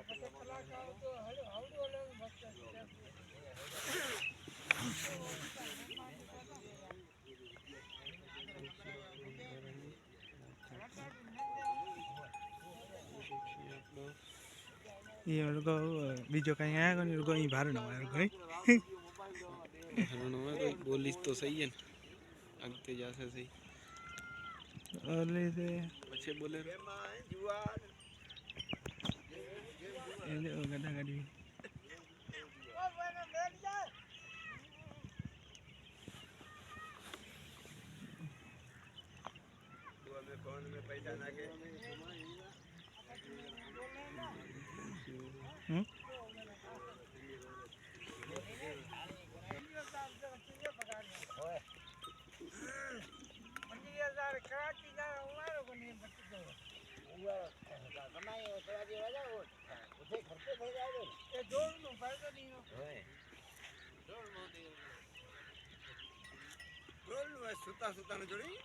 ये लोगों बीजो कहीं आया कोई लोगों ही बाहर ना आया कोई हरण में कोई बोलिस तो सही है आगते जासे सही और ले से अच्छे बोले ये जो गड्ढा गड्ढी कौन में पैसा लागे सुता सुता जोड़ी